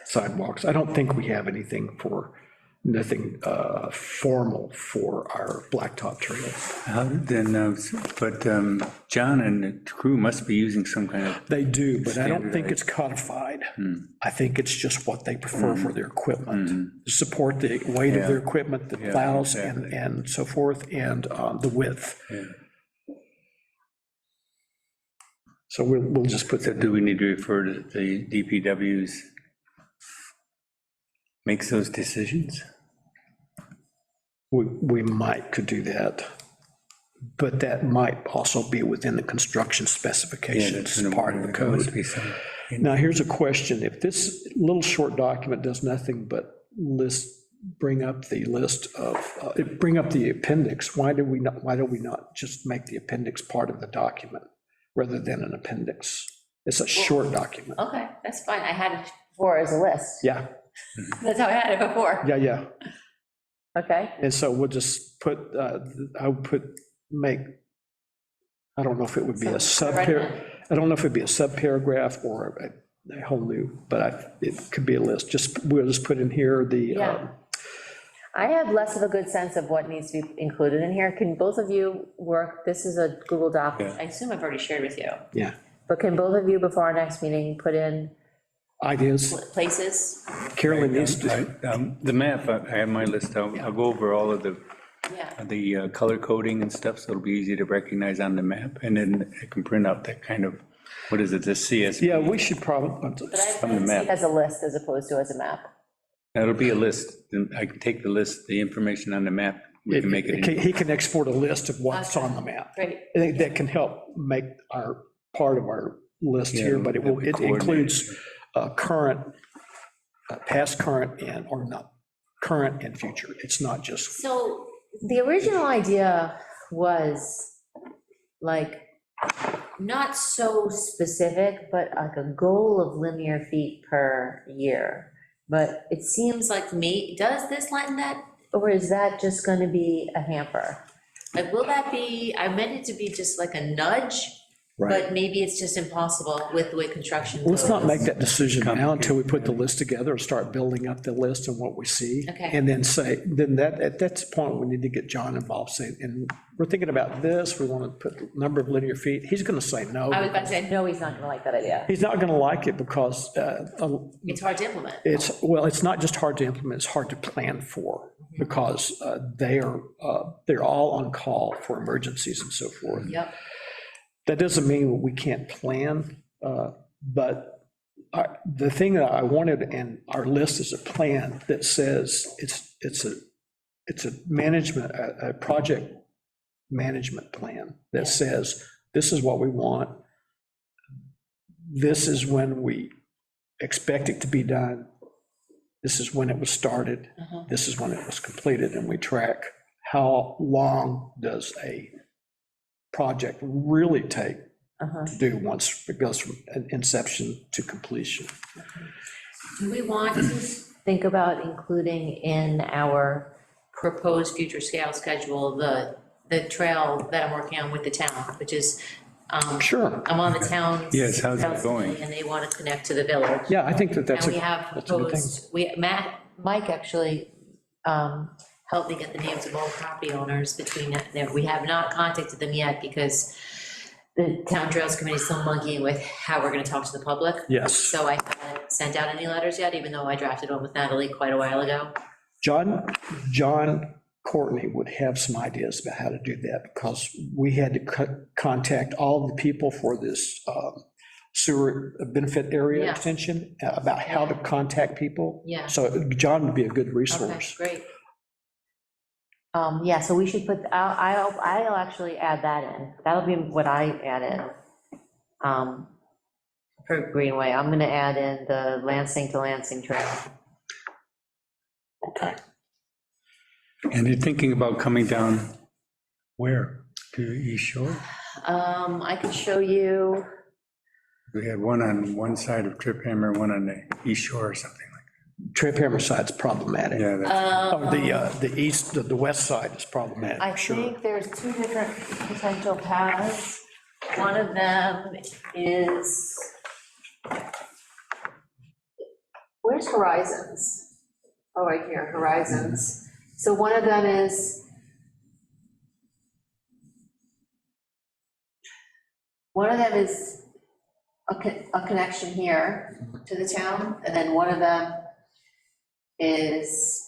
Sidewalks, I don't think we have anything nothing formal for our blacktop trails. How did then, but John and the crew must be using some kind of, They do, but I don't think it's codified. I think it's just what they prefer for their equipment. To support the weight of their equipment, the plows exactly. and so forth, and the width. Yeah. So we'll just put that. Do we need to refer to the DPWs makes those decisions? We could do that, but that might also be within the construction specifications, part of the There must code. be some. Now, here's a question. If this little short document does nothing but bring up the list of, bring up the appendix, why do we not just make the appendix part of the document rather than an appendix? It's a short document. Okay, that's fine, I had it before as a list, Yeah, that's how I had it before. yeah. Okay, And so we'll just put, I would I don't know if it would be a I don't know if it'd be a subparagraph or a whole new, but it could be a list. We'll just put in here the, Yeah. I have less of a good sense of what needs to be included in here. Can both of you work, this is a Google Doc, Yeah. I assume I've already shared with you, yeah, but can both of you before our next meeting put in, ideas. places, Carolyn needs to, The map, I have my list, I'll go over all of yeah. the color coding and stuff, so it'll be easy to recognize on the map, and then I can print out that kind of, what is it, the CS? yeah, we should probably, But I On the map. as a list as opposed to as a map? It'll be a list, then I can take the list, the information on the map, we can make it. he can export a list of what's on the map. Great, I think that can help make our, part of our list here, but it includes current, past, current, or not, current and future. It's not just, so, The original idea was like, not so specific, but like a goal of linear feet per year. But it seems like to me, does this lighten that, or is that just gonna be a hamper? Like, will that be, I meant it to be just like a nudge, right. but maybe it's just impossible with the way construction goes. Let's not make that decision now until we put the list together and start building up the list and what we see. Okay. And then at that point, we need to get John involved, say, and we're thinking about this, we want to put the number of linear feet. He's going to say no. I was about to say, No, he's not gonna like that idea. He's not going to like it because it's hard to implement. it's not just hard to implement, it's hard to plan for. because they're all on call for emergencies and so forth. Yep, That doesn't mean we can't plan, but the thing that I wanted in our list is a plan that says it's a management, a project management plan that says, this is what we want. This is when we expect it to be done. This is when it was started. This is when it was completed, and we track how long does a project really take to do once it goes from inception to completion. do we want to think about including in our proposed future scale schedule, the trail that I'm working on with the town, which is, Sure. I'm on the town. Yes, how's it going? And they want to connect to the village. Yeah, I think that's And we have that's a good thing. proposed, Mike actually helped me get the names of all property owners between, we have not contacted them yet because the town trails committee is still monkeying with how we're gonna talk to the public. Yes. So I haven't sent out any letters yet, even though I drafted one with Natalie quite a while ago. John Courtney would have some ideas about how to do that, because we had to contact all the people for this sewer benefit area Yeah. extension, about how to contact people. Yeah. So John would be a good Okay, resource. great. Yeah, so we should put, I'll actually add that in. That'll be what I add in. For Greenway, I'm gonna add in the Lansing to Lansing Trail. Okay. And you're thinking about coming down where? To the East Shore? I could show you, We had one on one side of Trip Hammer, one on the East Shore or something like Trip Hammer side's problematic. that. Yeah, that's, Oh, the east, the west side is problematic, I sure. think there's two different potential paths. One of them is, where's Horizons? Oh, right here, Horizons. So one of them is, a connection here to the town, and then one of them is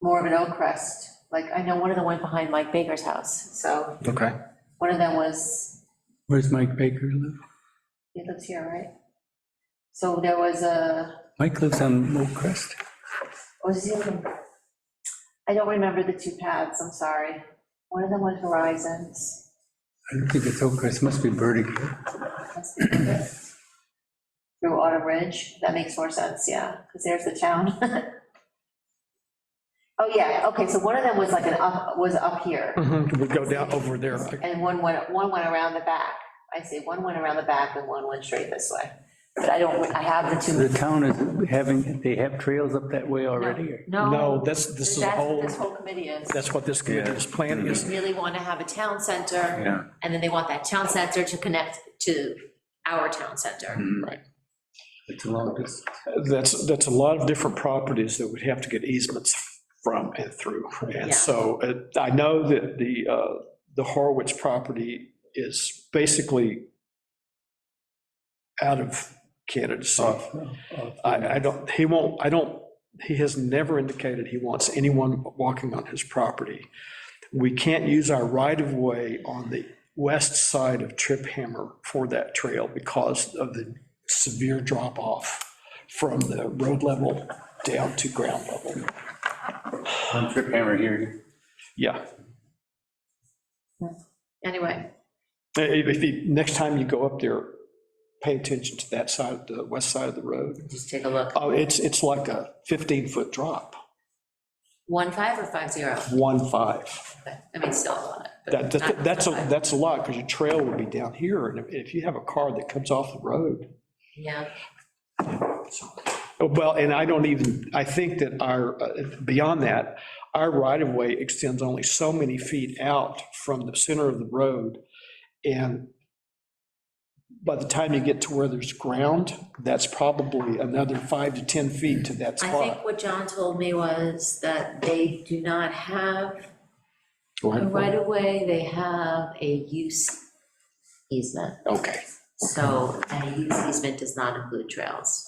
more of an Oak Crest. Like, I know one of them went behind Mike Baker's house, so Okay. one of them was, where's Mike Baker live? he lives here, right? So there was a, Mike lives on Oak Crest. was the other one? I don't remember the two paths, I'm sorry. One of them was Horizons. I don't think it's Oak Crest, must be Burdick. Through Autumn Ridge, that makes more sense, yeah, because there's the town. Oh, yeah, okay, so one of them was like was up here, We go down over there. and one went around the back. I see, one went around the back and one went straight this way. But I have the two. The town is having, they have trails up that way already? or- No, this is a That's whole, what this whole committee is. that's what this committee's plan is. they really want to have a town center. Yeah. And then they want that town center to connect to our town center. Right. It's a long distance. That's a lot of different properties that would have to get easements from and through. Yeah. And so I know that the Horwitz property is basically out of candidacy. He has never indicated he wants anyone walking on his property. We can't use our right-of-way on the west side of Trip Hammer for that trail because of the severe drop-off from the road level down to ground level. On Trip Hammer here. Yeah. Anyway, Next time you go up there, pay attention to that side, the west side of the road. just take a look. Oh, it's like a 15-foot drop, 1.5 or 5.0? 1.5. Okay, I mean, still a lot. but not That's 1.5. that's a lot, because your trail would be down here, and if you have a car that comes off the road. Yeah, Well, and I think that beyond that, our right-of-way extends only so many feet out from the center of the road, and by the time you get to where there's ground, that's probably another 5 to 10 feet to that I spot. think what John told me was that they do not have a right-of-way, they have a use easement. Okay, So, and a use easement does not include trails.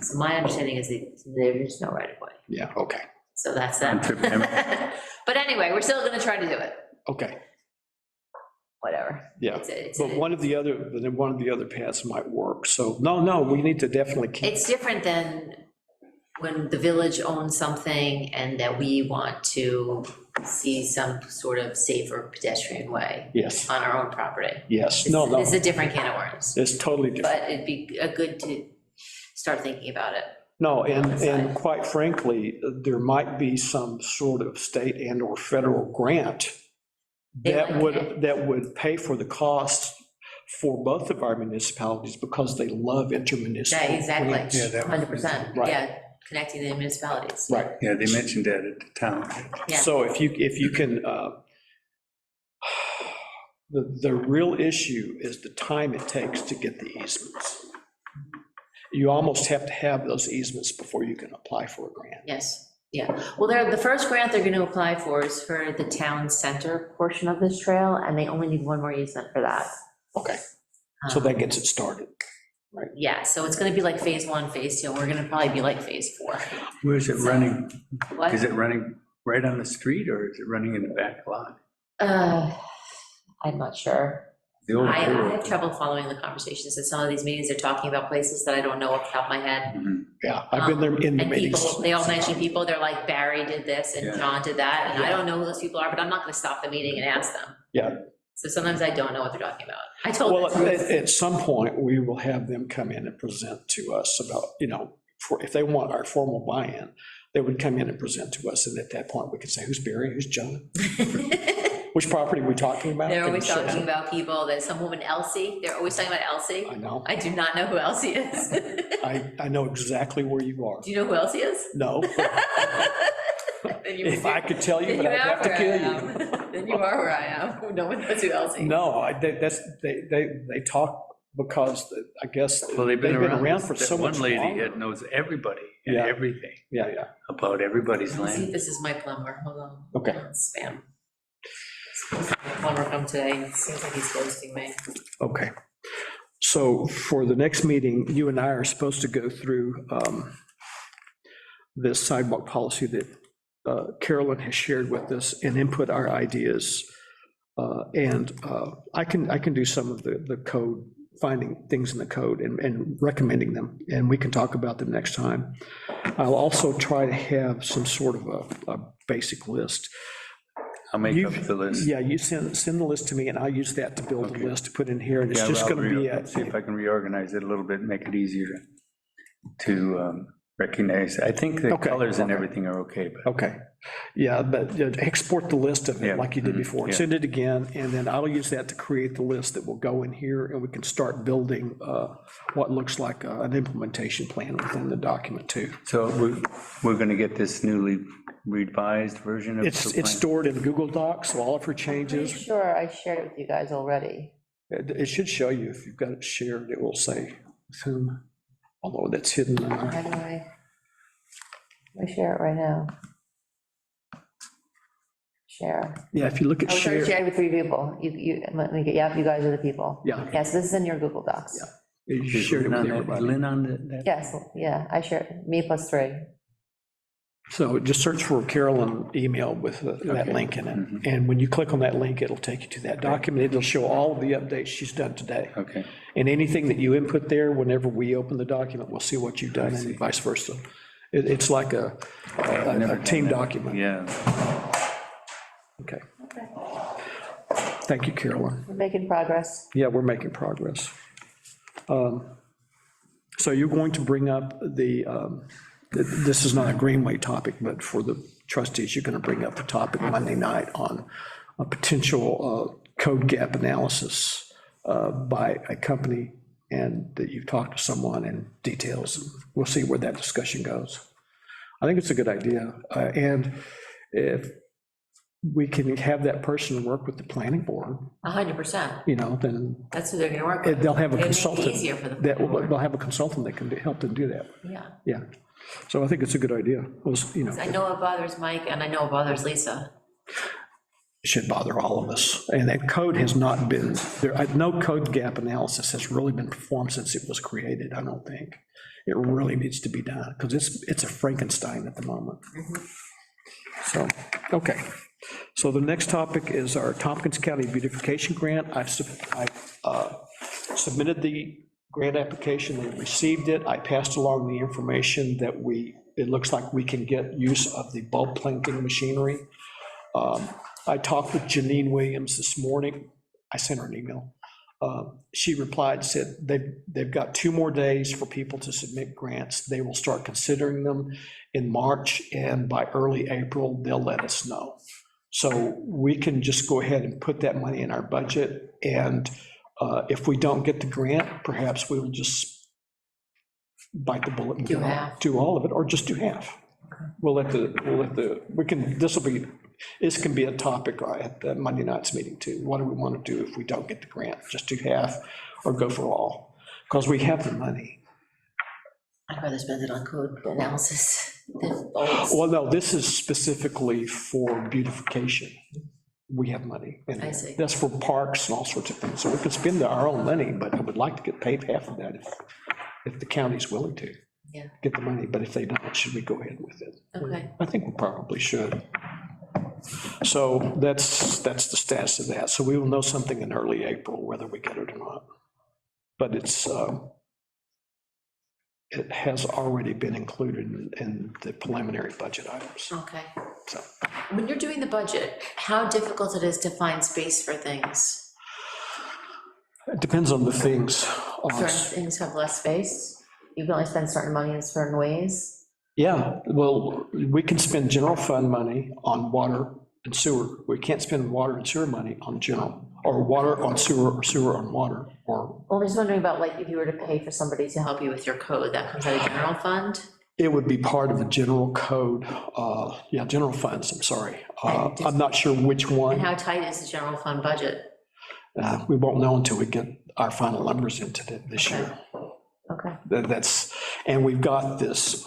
So my understanding is that there is no right-of-way. yeah, okay. So that's On trip memory. that. But anyway, we're still gonna try to do it, Okay, whatever. yeah, It's but one of the other paths might work, so, no, we need to definitely keep, It's different than when the village owns something and that we want to see some sort of safer pedestrian way yes, on our own property. yes, no, It's a different can of worms, it's totally different. but it'd be good to start thinking about it. No, and quite frankly, there might be some sort of state and or federal grant that would pay for the cost for both of our municipalities because they love intermunicipal. Yeah, exactly, grants. 100%, Right. yeah, connecting the municipalities. Right. Yeah, they mentioned that at the town. Yeah. So if you can, the real issue is the time it takes to get the easements. You almost have to have those easements before you can apply for a grant. Yes, yeah. Well, the first grant they're gonna apply for is for the town center portion of this trail, and they only need one more easement for that. Okay, so that gets it started. Yeah, so it's gonna be like phase 1, phase 2, we're gonna probably be like phase 4. Where is it running? What? Is it running right on the street, or is it running in the back lot? I'm not sure. The old I railroad. have trouble following the conversations at some of these meetings, they're talking about places that I don't know off the top of my head. Mhm. Yeah, I've been there in the And meetings. people, they all mention people, they're like, Barry did this and Yeah. John did that, and I don't know who those people are, but I'm not gonna stop the meeting and ask them. Yeah. So sometimes I don't know what they're talking about. I told Well, them. at some point, we will have them come in and present to us about, if they want our formal buy-in, they would come in and present to us, and at that point, we can say, who's Barry, who's John? Which property are we talking about? They're always Can we talking say- about people, there's some woman, Elsie, they're always talking about Elsie. I know, I do not know who Elsie is. I know exactly where you are. Do you know who Elsie is? No, Then you- if I could tell you, then but I'd are have to where I kill you. am. Then you are where I am, no one knows who Elsie. No, they talk because I guess Well, they've been around for That so much One lady longer. that knows everybody and Yeah. everything Yeah, about everybody's Let's see if land. this is my plumber, hold on. Okay. Spam. Plumber come today, and it seems like he's ghosting me. okay. So for the next meeting, you and I are supposed to go through this sidewalk policy that Carolyn has shared with us and input our ideas. And I can do some of the code, finding things in the code and recommending them, and we can talk about them next time. I'll also try to have some sort of a basic list. I'll make up the list. Yeah, you send the list to me, and I'll use that to build a Okay. list to put in here, and it's Yeah, just I'll gonna be, see if I can reorganize it a little bit, make it easier to recognize. I think the Okay, colors and okay. everything are okay, but okay. Yeah, but export the list of Yeah, it like you did mhm, before, and yeah. send it again, and then I'll use that to create the list that will go in here, and we can start building what looks like an implementation plan within the document too. so we're going to get this newly revised version of the It's plan? stored in Google Docs, so all of her Pretty changes, sure I shared it with you guys already. it should show you, if you've got it shared, it will say with whom, although that's hidden in there. How do I share it right now? Share. Yeah, if you look at I was share, shared with 3 people. Let me get, yeah, you guys are the people. Yeah. Yes, this is in your Google Docs. Yeah. you Is shared it Lynn with on that? Is everybody. Lynn on that? Yes, yeah, I shared, me plus 3. So just search for Carolyn email with that Okay. link in it. And when you click on that link, it'll take you to that document. It'll show all of the updates she's done today. Okay. And anything that you input there, whenever we open the document, we'll see what you've done and vice versa. It's like a team document. Yeah. Okay. Thank you, Carolyn. We're making progress. Yeah, we're making progress. So you're going to bring up this is not a Greenway topic, but for the trustees, you're going to bring up the topic Monday night on a potential code gap analysis by a company, and that you've talked to someone in details, and we'll see where that discussion goes. I think it's a good idea, and if we can have that person work with the planning board, 100%, then that's who they're gonna work with. they'll have a It'd make it consultant. easier for them. They'll have a consultant that can help them do that, Yeah, yeah. So I think it's a good idea. I know it bothers Mike, and I know it bothers Lisa. It should bother all of us. And that code has not been, no code gap analysis has really been performed since it was created, I don't think. It really needs to be done, because it's a Frankenstein at the moment. So, okay. So the next topic is our Tompkins County beautification grant. I submitted the grant application, they received it. I passed along the information that it looks like we can get use of the bulb planting machinery. I talked with Janine Williams this morning. I sent her an email. She replied, said they've got 2 more days for people to submit grants. They will start considering them in March, and by early April, they'll let us know. So we can just go ahead and put that money in our budget, and if we don't get the grant, perhaps we'll just bite the bullet and Do half. do all of it, or just do half. This can be a topic at the Monday night's meeting too. What do we want to do if we don't get the grant? Just do half or go for all? Because we have the money. I'd rather spend it on code analysis than bulbs. Well, no, this is specifically for beautification. We have money. And I see. that's for parks and all sorts of things. So we could spend our own money, but I would like to get paid half of that if the county's willing to. Yeah. Get the money, but if they don't, should we go ahead with it? Okay. I think we probably should. So that's the status of that. So we will know something in early April, whether we get it or not. But it has already been included in the preliminary budget items. Okay. So When you're doing the budget, how difficult it is to find space for things? it depends on the things. Certain things have less space. You can only spend certain money in certain ways. Yeah, well, we can spend general fund money on water and sewer. We can't spend water and sewer money on general, or water on sewer, or sewer on water, or. Well, I'm just wondering about, like, if you were to pay for somebody to help you with your code, that comes out of general fund? It would be part of the general code, general funds, I'm sorry. I'm not sure which And one. how tight is the general fund budget? We won't know until we get our final numbers into this Okay. year. Okay. And we've got this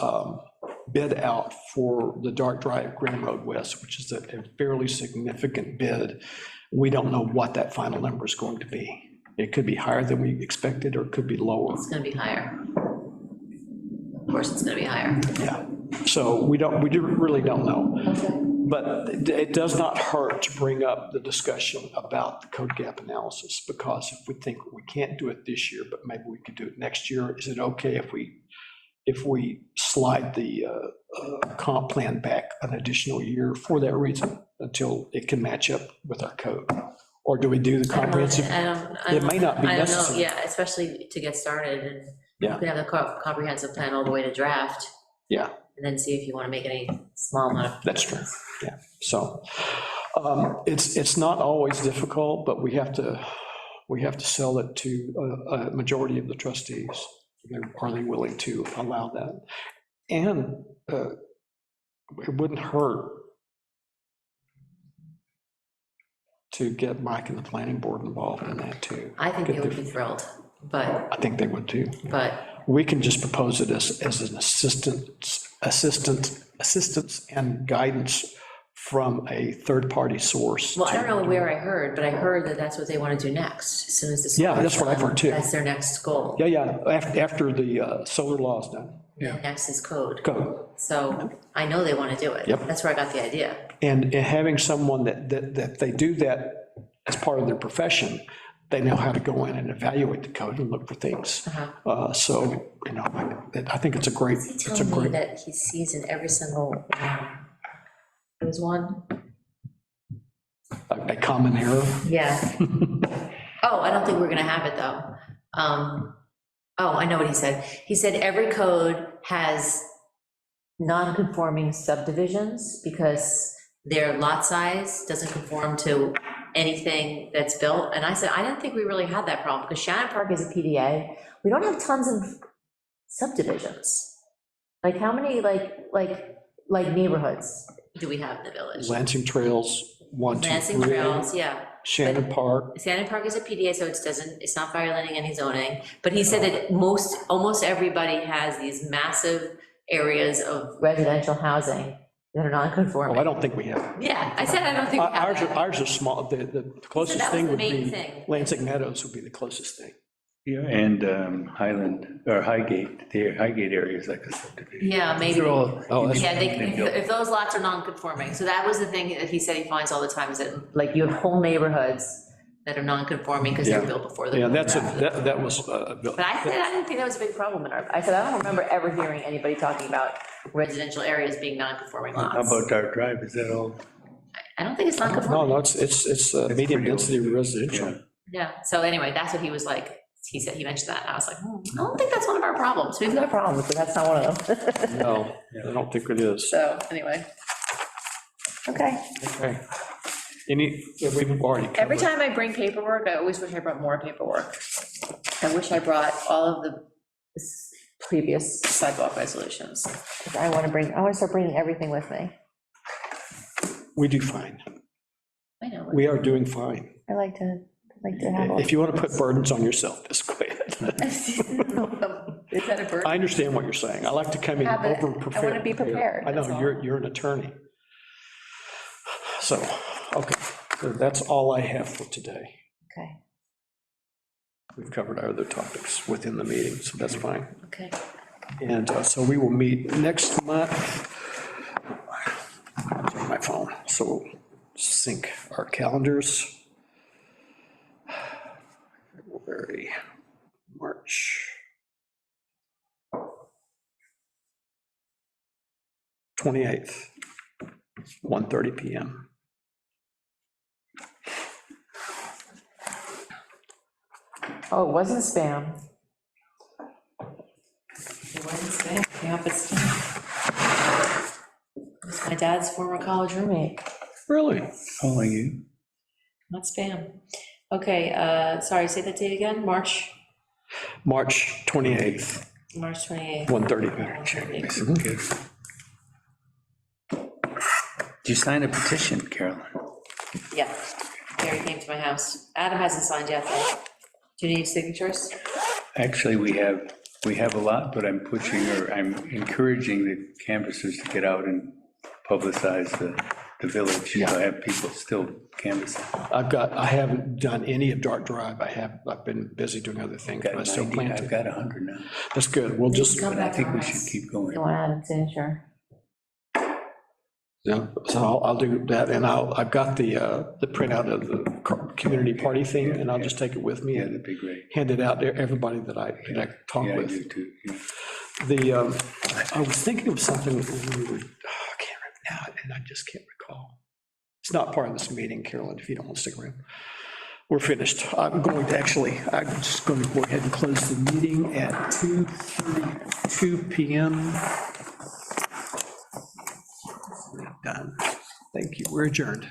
bid out for the Dark Drive Grand Road West, which is a fairly significant bid. We don't know what that final number is going to be. It could be higher than we expected, or it could be lower. It's gonna be higher. Of course, it's gonna be higher. Yeah, so we really don't know. Okay. But it does not hurt to bring up the discussion about the code gap analysis, because if we think we can't do it this year, but maybe we could do it next year, is it okay if we slide the comp plan back an additional year for that reason, until it can match up with our code? Or do we do the comprehensive? It may not be I don't know, necessary. yeah, especially to get started, and Yeah. you can have the comprehensive plan all the way to draft, Yeah, and then see if you wanna make any small modifications. that's true, yeah. So it's not always difficult, but we have to sell it to a majority of the trustees. Are they willing to allow that? And it wouldn't hurt to get Mike and the planning board involved in that too. I think they would be thrilled, but, I think they would too. but, We can just propose it as an assistance and guidance from a third-party source. well, I don't know where I heard, but I heard that that's what they wanna do next, as soon as the. Yeah, that's what I've heard too. That's their next goal. Yeah, after the solar law is done. Next is code. Go. So I know they wanna do it. Yep. That's where I got the idea. And having someone that they do that as part of their profession, they know how to go in and evaluate the code and look for things. So, I think it's a great, Tell me that he sees in every single, there was one, a common error. yeah. Oh, I don't think we're gonna have it, though. Oh, I know what he said. He said every code has non-conforming subdivisions because their lot size doesn't conform to anything that's built. And I said, I didn't think we really had that problem, because Shannon Park is a PDA. We don't have tons of subdivisions. Like, how many, like neighborhoods do we have in the village? Lansing Trails, 1, 2, 3. Lansing Trails, yeah. Shannon Park. Shannon Park is a PDA, so it's not violating any zoning, but he said that almost everybody has these massive areas of residential housing that are non-conforming. Well, I don't think we have. Yeah, I said I don't think we have that. Ours are small, the closest that was thing the would main be, thing. Lansing Meadows would be the closest thing. Yeah, and Highland, or Highgate, the Highgate area is like a subdivision. Yeah, maybe. They're all- Oh, that's- Yeah, if those lots are non-conforming, so that was the thing that he said he finds all the time, is that, like, you have whole neighborhoods that are non-conforming because they were Yeah. built before the. Yeah, code that's, after the- that was, But I didn't think that was a big problem in our, I said, I don't remember ever hearing anybody talking about residential areas being non-conforming lots. How about Dart Drive, is that all? I don't think it's no, non-conforming. no, it's medium density residential. Yeah, so anyway, that's what he was like, he said, he mentioned that, and I was like, I don't think that's one of our problems, we've got problems, but that's not one of them. No, I don't think it is. So, anyway. Okay. Okay. We've already covered. Every time I bring paperwork, I always wish I brought more paperwork. I wish I brought all of the previous sidewalk resolutions. I want to start bringing everything with me. We do fine. I know. We are doing fine. I like to have all. If you want to put burdens on yourself, just go ahead. Is that a bird? I understand what you're saying. I like to come in Yeah, but over prepared. I want to be prepared. I know, that's all. you're an attorney. So, okay, so that's all I have for today. Okay. We've covered our other topics within the meeting, so that's fine. Okay. And so we will meet next month. Check my phone, so we'll sync our calendars. February, March. 28th, 1:30 PM. Oh, it wasn't spam. It wasn't spam. Yeah, but still. It's my dad's former college roommate, Really? Calling you? not spam. Okay, sorry, say that date again, March March 28th, 28th. 1:30. Good. Did you sign a petition, Carolyn? Yeah, Gary came to my house. Adam hasn't signed yet, though. Do you need signatures? Actually, we have a lot, but I'm pushing, or I'm encouraging the canvassers to get out and publicize the village. So I have people still canvassing. I haven't done any of Dart Drive. I've been busy doing other things, but I still plan I've to. got 100 now, That's good. We'll just, Come but I back think on we us. should keep going. You want to add a signature? yeah, so I'll do that, and I've got the printout of the community party thing, and I'll just take it with me Yeah, and that'd be great. hand it out to everybody that I talk Yeah, I with. do too. Yeah. I was thinking of something, I can't remember now, and I just can't recall. It's not part of this meeting, Carolyn, if you don't want to stick around. We're finished. I'm just going to go ahead and close the meeting at 2:32 PM. Done. Thank you. We're adjourned.